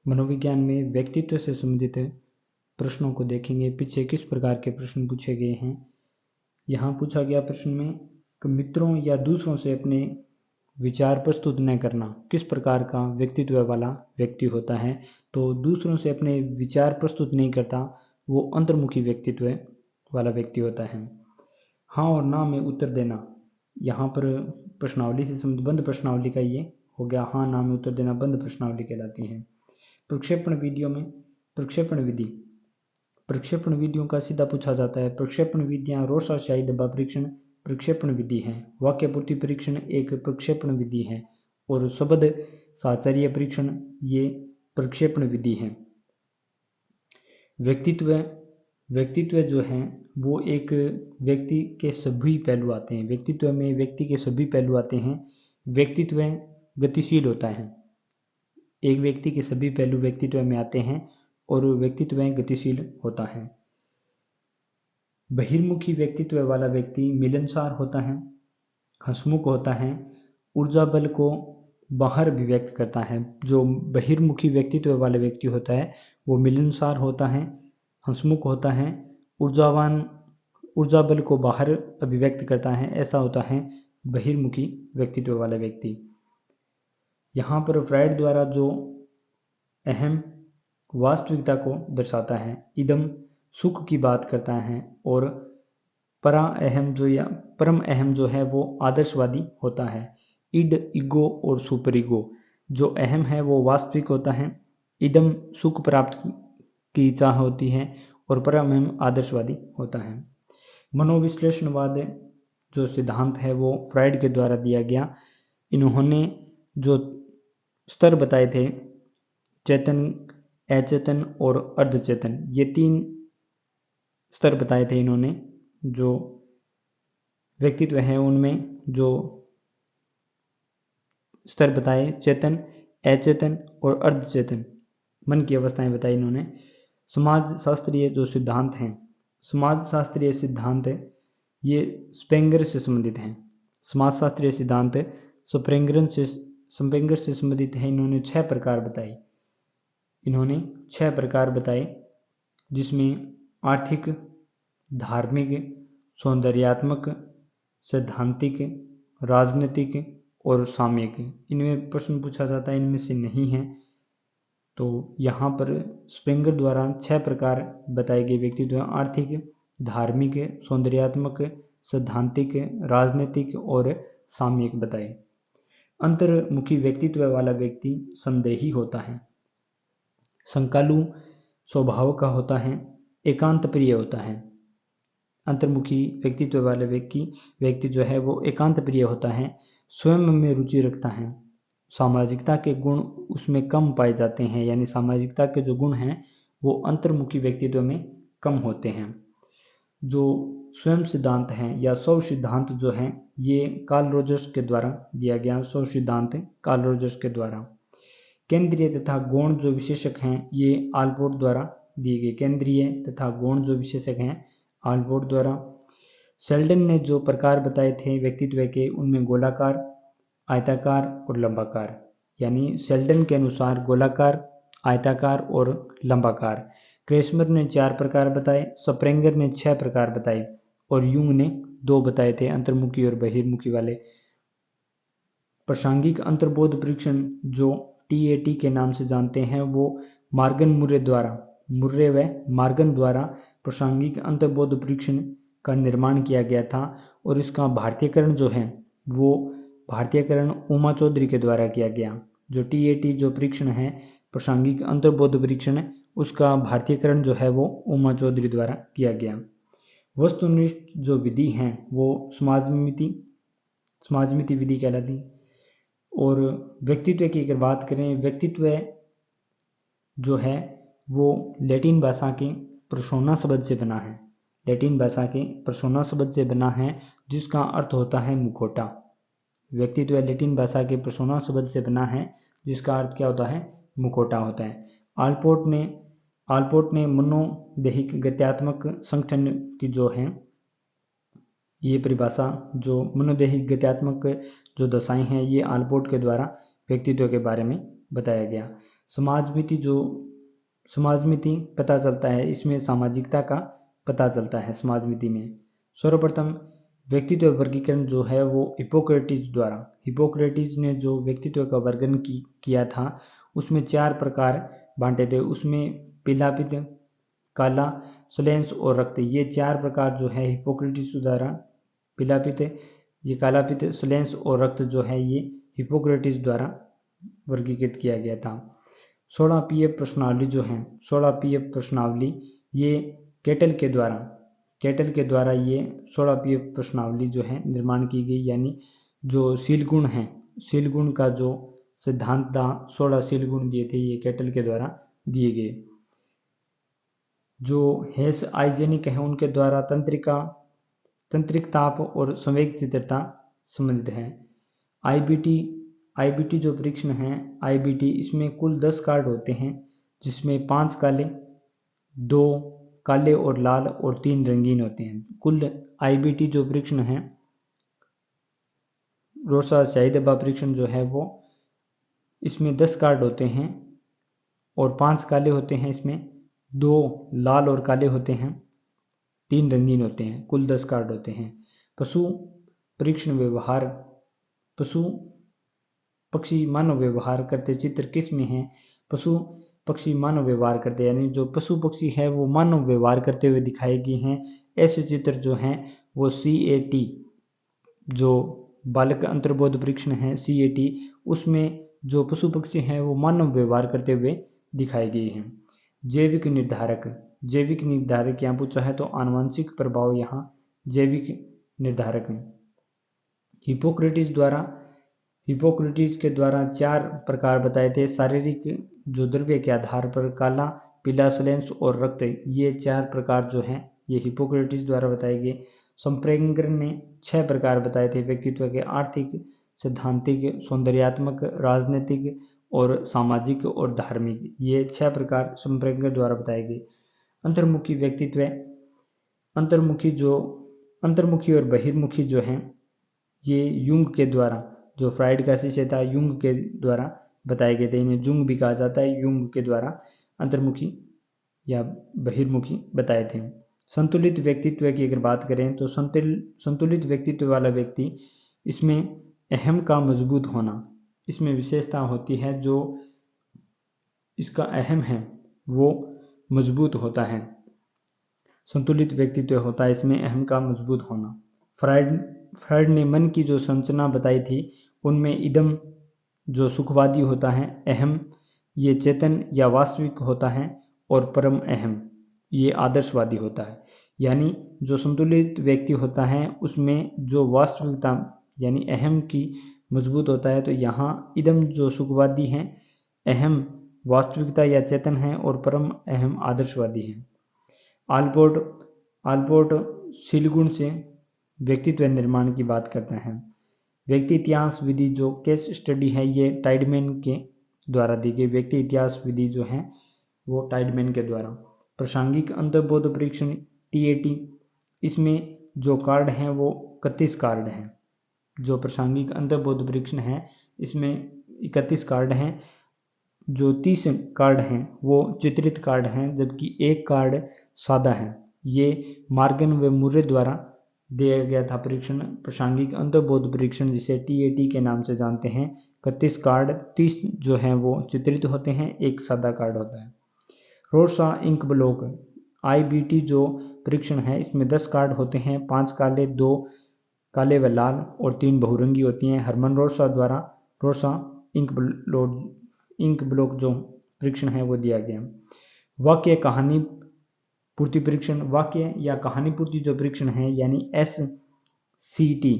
मनोविज्ञान में व्यक्तित्व से संबंधित प्रश्नों को देखेंगे। पीछे किस प्रकार के प्रश्न पूछे गए हैं। यहाँ पूछा गया प्रश्न में कि मित्रों या दूसरों से अपने विचार प्रस्तुत न करना किस प्रकार का व्यक्तित्व वाला व्यक्ति होता है। तो दूसरों से अपने विचार प्रस्तुत नहीं करता, वो अंतर्मुखी व्यक्तित्व वाला व्यक्ति होता है। हाँ और ना में उत्तर देना, यहाँ पर प्रश्नावली से संबंधित बंद प्रश्नावली का ये हो गया। हाँ ना में उत्तर देना बंद प्रश्नावली कहलाती है। प्रक्षेपण विधियों में प्रक्षेपण विधियों का सीधा पूछा जाता है। प्रक्षेपण विधियां रोषाशायी दबाव परीक्षण प्रक्षेपण विधि है। वाक्य पूर्ति परीक्षण एक प्रक्षेपण विधि है और शब्द साहचर्य परीक्षण ये प्रक्षेपण विधि है। व्यक्तित्व जो है वो एक व्यक्ति के सभी पहलू आते हैं। व्यक्तित्व में व्यक्ति के सभी पहलू आते हैं। व्यक्तित्व गतिशील होता है। एक व्यक्ति के सभी पहलू व्यक्तित्व में आते हैं और व्यक्तित्व गतिशील होता है। बहिर्मुखी व्यक्तित्व वाला व्यक्ति मिलनसार होता है, हंसमुख होता है, ऊर्जा बल को बाहर अभिव्यक्त करता है। जो बहिर्मुखी व्यक्तित्व वाला व्यक्ति होता है वो मिलनसार होता है, हंसमुख होता है, ऊर्जा बल को बाहर अभिव्यक्त करता है। ऐसा होता है बहिर्मुखी व्यक्तित्व वाला व्यक्ति। यहाँ पर फ्रायड द्वारा जो अहम वास्तविकता को दर्शाता है, इदम सुख की बात करता है और परम अहम जो है वो आदर्शवादी होता है। इड ईगो और सुपर ईगो, जो अहम है वो वास्तविक होता है, इदम सुख प्राप्त की चाह होती है और परम अहम आदर्शवादी होता है। मनोविश्लेषणवाद जो सिद्धांत है वो फ्रायड के द्वारा दिया गया। इन्होंने जो स्तर बताए थे, चेतन, अचेतन और अर्धचेतन, ये 3 स्तर बताए थे इन्होंने। जो व्यक्तित्व है उनमें जो स्तर बताए, चेतन, अचेतन और अर्धचेतन मन की अवस्थाएं बताई इन्होंने। समाज शास्त्रीय जो सिद्धांत हैं, समाज शास्त्रीय सिद्धांत ये स्पेंगर से संबंधित हैं। समाज शास्त्रीय सिद्धांत स्पेंगर से संबंधित है। इन्होंने 6 प्रकार बताए जिसमें आर्थिक, धार्मिक, सौंदर्यात्मक, सैद्धांतिक, राजनीतिक और सामयिक। इनमें प्रश्न पूछा जाता है, इनमें से नहीं है। तो यहाँ पर स्पेंगर द्वारा 6 प्रकार बताए गए व्यक्तित्व आर्थिक, धार्मिक, सौंदर्यात्मक, सैद्धांतिक, राजनीतिक और सामयिक बताए। अंतर्मुखी व्यक्तित्व वाला व्यक्ति संदेही होता है, संकालु स्वभाव का होता है, एकांत प्रिय होता है। अंतर्मुखी व्यक्तित्व वाले व्यक्ति जो है वो एकांत प्रिय होता है, स्वयं में रुचि रखता है, सामाजिकता के गुण उसमें कम पाए जाते हैं, यानी सामाजिकता के जो गुण हैं वो अंतर्मुखी व्यक्तित्व में कम होते हैं। जो स्वयं सिद्धांत हैं या स्व सिद्धांत जो हैं ये कार्ल रोजर्स के द्वारा दिया गया। स्व सिद्धांत कार्ल रोजर्स के द्वारा। केंद्रीय तथा गौण जो विशेषक हैं ये आल्पोर्ट द्वारा दिए गए। केंद्रीय तथा गौण जो विशेषक हैं आल्पोर्ट द्वारा। शेल्डन ने जो प्रकार बताए थे व्यक्तित्व के उनमें गोलाकार, आयताकार और लंबाकार, यानी शेल्डन के अनुसार गोलाकार, आयताकार और लंबाकार। क्रेस्मर ने 4 प्रकार बताए, स्प्रेंगर ने 6 प्रकार बताए और यूंग ने 2 बताए थे, अंतर्मुखी और बहिर्मुखी वाले। प्रासंगिक अंतर्बोध परीक्षण जो TAT के नाम से जानते हैं वो मुर्रे व मार्गन द्वारा प्रासंगिक अंतर्बोध परीक्षण का निर्माण किया गया था और इसका भारतीयकरण जो है वो भारतीयकरण उमा चौधरी के द्वारा किया गया। जो TAT जो परीक्षण है प्रासंगिक अंतर्बोध परीक्षण, उसका भारतीयकरण जो है वो उमा चौधरी द्वारा किया गया। वस्तुनिष्ठ जो विधि है वो समाजमिति विधि कहलाती। और व्यक्तित्व की अगर बात करें, व्यक्तित्व जो है वो लैटिन भाषा के पर्सोना शब्द से बना है। लैटिन भाषा के पर्सोना शब्द से बना है जिसका अर्थ होता है मुखौटा। व्यक्तित्व लैटिन भाषा के पर्सोना शब्द से बना है जिसका अर्थ क्या होता है, मुखौटा होता है। आल्पोर्ट ने मनोदैहिक गत्यात्मक संगठन की जो है ये परिभाषा, जो मनोदैहिक गत्यात्मक जो दशाएं हैं ये आल्पोर्ट के द्वारा व्यक्तित्व के बारे में बताया गया। समाजमिति पता चलता है, इसमें सामाजिकता का पता चलता है समाजमिति में। सर्वप्रथम व्यक्तित्व वर्गीकरण जो है वो हिपोक्रेटिस ने जो व्यक्तित्व का वर्गन किया था उसमें 4 प्रकार बांटे थे। उसमें पीलापित, काला, श्लेष और रक्त, ये 4 प्रकार जो है हिपोक्रेटिस द्वारा, पीलापित, ये कालापित, श्लेष और रक्त जो है ये हिपोक्रेटिस द्वारा वर्गीकृत किया गया था। 16 पीएफ प्रश्नावली जो है, 16 पीएफ प्रश्नावली ये केटल के द्वारा ये 16 पीएफ प्रश्नावली जो है निर्माण की गई, यानी जो शीलगुण है, शीलगुण का जो सिद्धांत था, 16 शीलगुण दिए थे ये केटल के द्वारा दिए गए। जो हेस आइजेनिक है उनके द्वारा तंत्रिक ताप और संवेग चित्रता संबंधित है। आईबीटी जो परीक्षण है, आईबीटी, इसमें कुल 10 कार्ड होते हैं, जिसमें 5 काले, 2 काले और लाल और 3 रंगीन होते हैं। कुल आईबीटी जो परीक्षण है, रोसा शाही दब्बा परीक्षण जो है वो, इसमें 10 कार्ड होते हैं और 5 काले होते हैं, इसमें 2 लाल और काले होते हैं, 3 रंगीन होते हैं, कुल 10 कार्ड होते हैं। पशु परीक्षण व्यवहार, पशु पक्षी मानव व्यवहार करते चित्र किस में है? पशु पक्षी मानव व्यवहार करते, यानी जो पशु पक्षी है वो मानव व्यवहार करते हुए दिखाए गए हैं। ऐसे चित्र जो हैं वो CAT, जो बालक अंतर्बोध परीक्षण है CAT, उसमें जो पशु पक्षी हैं वो मानव व्यवहार करते हुए दिखाए गए हैं। जैविक निर्धारक यहाँ पूछा है तो आनुवंशिक प्रभाव यहाँ जैविक निर्धारक है। हिपोक्रेटिस के द्वारा 4 प्रकार बताए थे। शारीरिक जो द्रव्य के आधार पर काला, पीला, श्लेष और रक्त, ये 4 प्रकार जो हैं ये हिपोक्रेटिस द्वारा बताए गए। संप्रेंगर ने 6 प्रकार बताए थे व्यक्तित्व के, आर्थिक, सैद्धांतिक, सौंदर्यात्मक, राजनीतिक और सामाजिक और धार्मिक, ये 6 प्रकार संप्रेंगर द्वारा बताए गए। अंतर्मुखी व्यक्तित्व, अंतर्मुखी और बहिर्मुखी जो हैं ये युंग के द्वारा, जो फ्राइड का शिष्य था युंग के द्वारा बताए गए थे। इन्हें जुंग भी कहा जाता है। युंग के द्वारा अंतर्मुखी या बहिर्मुखी बताए थे। संतुलित व्यक्तित्व की अगर बात करें तो संतुलित व्यक्तित्व वाला व्यक्ति, इसमें अहम का मजबूत होना, इसमें विशेषता होती है, जो इसका अहम है वो मजबूत होता है। संतुलित व्यक्तित्व होता है इसमें अहम का मजबूत होना। फ्राइड ने मन की जो संरचना बताई थी उनमें इदम जो सुखवादी होता है, अहम ये चेतन या वास्तविक होता है और परम अहम ये आदर्शवादी होता है। यानी जो संतुलित व्यक्ति होता है उसमें जो वास्तविकता यानी अहम की मजबूत होता है, तो यहाँ इदम जो सुखवादी हैं, अहम वास्तविकता या चेतन है और परम अहम आदर्शवादी है। आल्पोर्ट शीलगुण से व्यक्तित्व निर्माण की बात करते हैं। व्यक्ति इतिहास विधि जो केस स्टडी है ये टाइडमैन के द्वारा दी गई व्यक्ति इतिहास विधि जो है वो टाइडमैन के द्वारा। प्रासंगिक अंतर्बोध परीक्षण TAT, इसमें जो कार्ड हैं वो 31 कार्ड हैं। जो प्रासंगिक अंतर्बोध परीक्षण है इसमें 31 कार्ड हैं। जो 30 कार्ड हैं वो चित्रित कार्ड हैं, जबकि 1 कार्ड सादा है। ये मार्गन व मुर्रे द्वारा दिया गया था परीक्षण, प्रासंगिक अंतर्बोध परीक्षण जिसे TAT के नाम से जानते हैं। 31 कार्ड, 30 जो हैं वो चित्रित होते हैं, 1 सादा कार्ड होता है। रोसा इंक ब्लॉक IBT जो परीक्षण है इसमें 10 कार्ड होते हैं, 5 काले, 2 काले व लाल और 3 बहुरंगी होती हैं। हरमन रोसा द्वारा रोसा इंक ब्लॉक जो परीक्षण है वो दिया गया। वाक्य कहानी पूर्ति परीक्षण, वाक्य या कहानी पूर्ति जो परीक्षण है यानी SCT,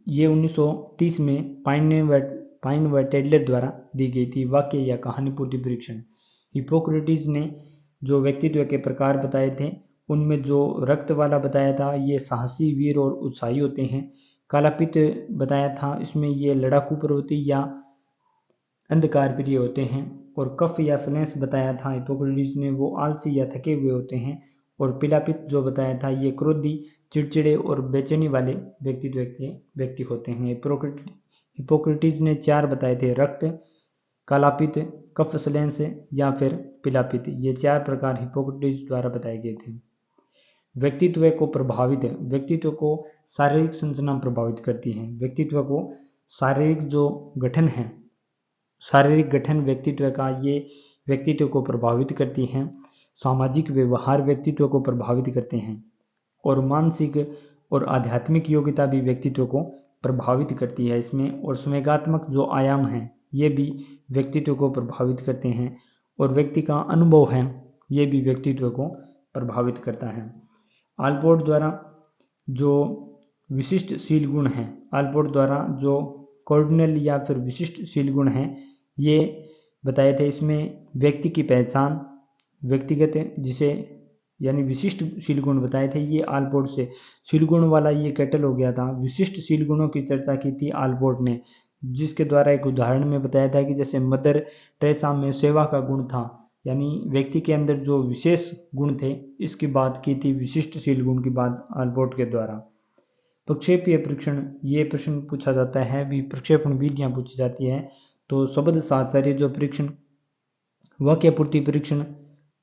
ये 1930 में पाइन व टेडलर द्वारा दी गई थी। वाक्य या कहानी पूर्ति परीक्षण। हिपोक्रेटिस ने जो व्यक्तित्व के प्रकार बताए थे उनमें जो रक्त वाला बताया था ये साहसी, वीर और उत्साही होते हैं। कालापित बताया था इसमें ये लड़ाकू, प्रवृत्ति या अंधकार प्रिय होते हैं। और कफ या श्लेष बताया था हिपोक्रेटिस ने वो आलसी या थके हुए होते हैं। और पीलापित जो बताया था ये क्रोधी, चिड़चिड़े और बेचैनी वाले व्यक्तित्व के व्यक्ति होते हैं। हिपोक्रेटिस ने 4 बताए थे, रक्त, कालापित, कफस्लेंस या फिर पिलापित, ये 4 प्रकार हिप्पोक्रेटिस द्वारा बताए गए थे। व्यक्तित्व को शारीरिक संरचना प्रभावित करती है। व्यक्तित्व को शारीरिक जो गठन है, शारीरिक गठन व्यक्तित्व का, ये व्यक्तित्व को प्रभावित करती हैं। सामाजिक व्यवहार व्यक्तित्व को प्रभावित करते हैं और मानसिक और आध्यात्मिक योग्यता भी व्यक्तित्व को प्रभावित करती है इसमें। और संवेगात्मक जो आयाम हैं ये भी व्यक्तित्व को प्रभावित करते हैं और व्यक्ति का अनुभव है ये भी व्यक्तित्व को प्रभावित करता है। आलपोर्ट द्वारा जो विशिष्ट शील गुण हैं, आलपोर्ट द्वारा जो कार्डिनल या फिर विशिष्ट शील गुण हैं ये बताए थे। इसमें व्यक्ति की पहचान, व्यक्तिगत जिसे यानी विशिष्ट शील गुण बताए थे, ये आलपोर्ट से शील गुण वाला ये कैटल हो गया था। विशिष्ट शील गुणों की चर्चा की थी आलपोर्ट ने, जिसके द्वारा एक उदाहरण में बताया था कि जैसे मदर टेरेसा में सेवा का गुण था, यानी व्यक्ति के अंदर जो विशेष गुण थे इसकी बात की थी, विशिष्ट शील गुण की बात आलपोर्ट के द्वारा। प्रक्षेपीय परीक्षण, ये प्रश्न पूछा जाता है, भी प्रक्षेपण विधियां पूछी जाती है। तो शब्द साहचर्य जो परीक्षण, वाक्य पूर्ति परीक्षण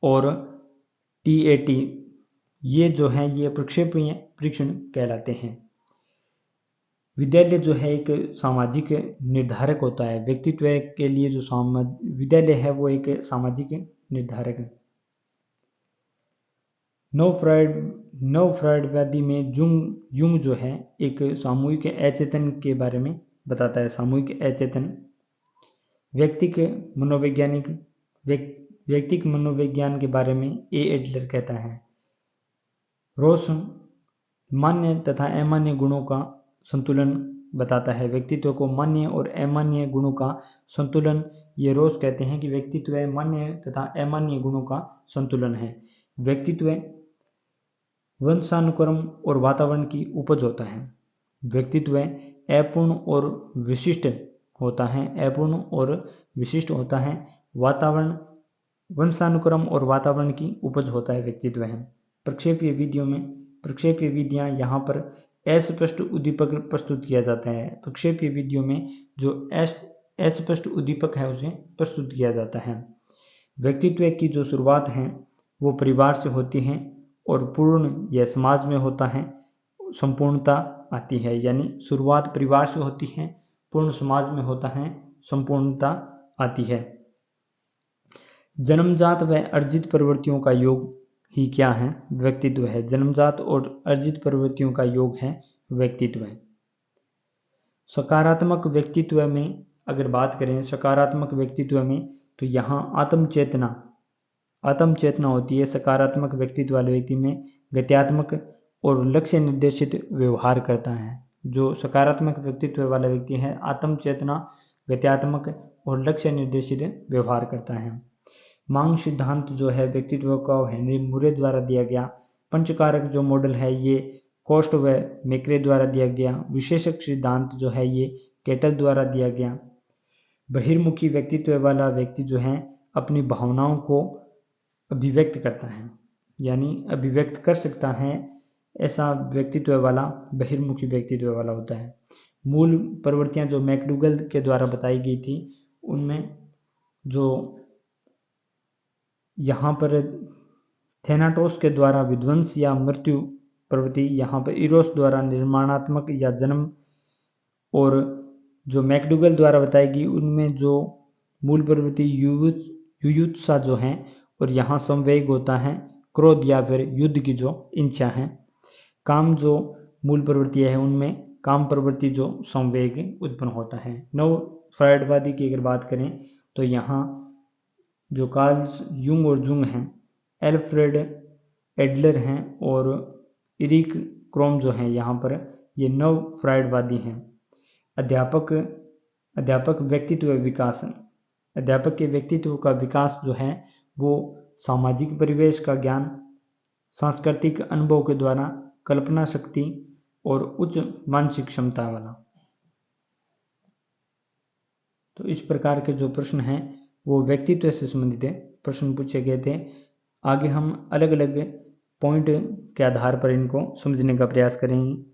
और TAT, ये जो है ये प्रक्षेपीय परीक्षण कहलाते हैं। विद्यालय जो है एक सामाजिक निर्धारक होता है। व्यक्तित्व के लिए जो विद्यालय है वो एक सामाजिक निर्धारक है। नव फ्रायडवादी में युंग जो है एक सामूहिक अचेतन के बारे में बताता है। सामूहिक अचेतन व्यक्तिक मनोविज्ञान के बारे में A. एडलर कहता है। रोस मान्य तथा अमान्य गुणों का संतुलन बताता है। व्यक्तित्व को मान्य और अमान्य गुणों का संतुलन, ये रोस कहते हैं कि व्यक्तित्व मान्य तथा अमान्य गुणों का संतुलन है। व्यक्तित्व वंशानुक्रम और वातावरण की उपज होता है। व्यक्तित्व अपूर्ण और विशिष्ट होता है, अपूर्ण और विशिष्ट होता है। वातावरण, वंशानुक्रम और वातावरण की उपज होता है व्यक्तित्व है। प्रक्षेपीय विधियां यहाँ पर अस्पष्ट उद्दीपक प्रस्तुत किया जाता है। प्रक्षेपीय विधियों में जो अस्पष्ट उद्दीपक है उसे प्रस्तुत किया जाता है। व्यक्तित्व की जो शुरुआत है वो परिवार से होती है और पूर्ण यह समाज में होता है, संपूर्णता आती है। यानी शुरुआत परिवार से होती है, पूर्ण समाज में होता है, संपूर्णता आती है। जन्मजात व अर्जित प्रवृत्तियों का योग ही क्या है? व्यक्तित्व है। जन्मजात और अर्जित प्रवृत्तियों का योग है व्यक्तित्व है। सकारात्मक व्यक्तित्व में अगर बात करें, सकारात्मक व्यक्तित्व में तो यहाँ आत्म चेतना होती है। सकारात्मक व्यक्तित्व वाले व्यक्ति में गत्यात्मक और लक्ष्य निर्देशित व्यवहार करता है। जो सकारात्मक व्यक्तित्व वाला व्यक्ति है, आत्म चेतना, गत्यात्मक और लक्ष्य निर्देशित व्यवहार करता है। मांग सिद्धांत जो है व्यक्तित्व का हेनरी मुरे द्वारा दिया गया। पंचकारक जो मॉडल है ये कोस्ट व मेक्रे द्वारा दिया गया। विशेषक सिद्धांत जो है ये कैटल द्वारा दिया गया। बहिर्मुखी व्यक्तित्व वाला व्यक्ति जो है अपनी भावनाओं को अभिव्यक्त करता है, यानी अभिव्यक्त कर सकता है, ऐसा व्यक्तित्व वाला बहिर्मुखी व्यक्तित्व वाला होता है। मूल प्रवृत्तियां जो मैकडूगल के द्वारा बताई गई थी, उनमें जो यहाँ पर थेनाटोस के द्वारा विध्वंस या मृत्यु प्रवृत्ति, यहाँ पर इरोस द्वारा निर्माणात्मक या जन्म, और जो मैकडूगल द्वारा बताई गई उनमें जो मूल प्रवृत्ति युयुत्सा जो है, और यहाँ संवेग होता है, क्रोध या फिर युद्ध की जो इच्छा है। काम जो मूल प्रवृत्ति है उनमें काम प्रवृत्ति जो संवेग उत्पन्न होता है। नव फ्रायडवादी की अगर बात करें तो यहाँ जो कार्ल युंग और जुंग हैं, एल्फ्रेड एडलर हैं और इरिक क्रोम जो हैं, यहाँ पर ये नव फ्रायडवादी हैं। अध्यापक व्यक्तित्व विकास, अध्यापक के व्यक्तित्व का विकास जो है वो सामाजिक परिवेश का ज्ञान, सांस्कृतिक अनुभव के द्वारा, कल्पना शक्ति और उच्च मानसिक क्षमता वाला। तो इस प्रकार के जो प्रश्न हैं वो व्यक्तित्व से संबंधित प्रश्न पूछे गए थे। आगे हम अलग अलग पॉइंट के आधार पर इनको समझने का प्रयास करेंगे।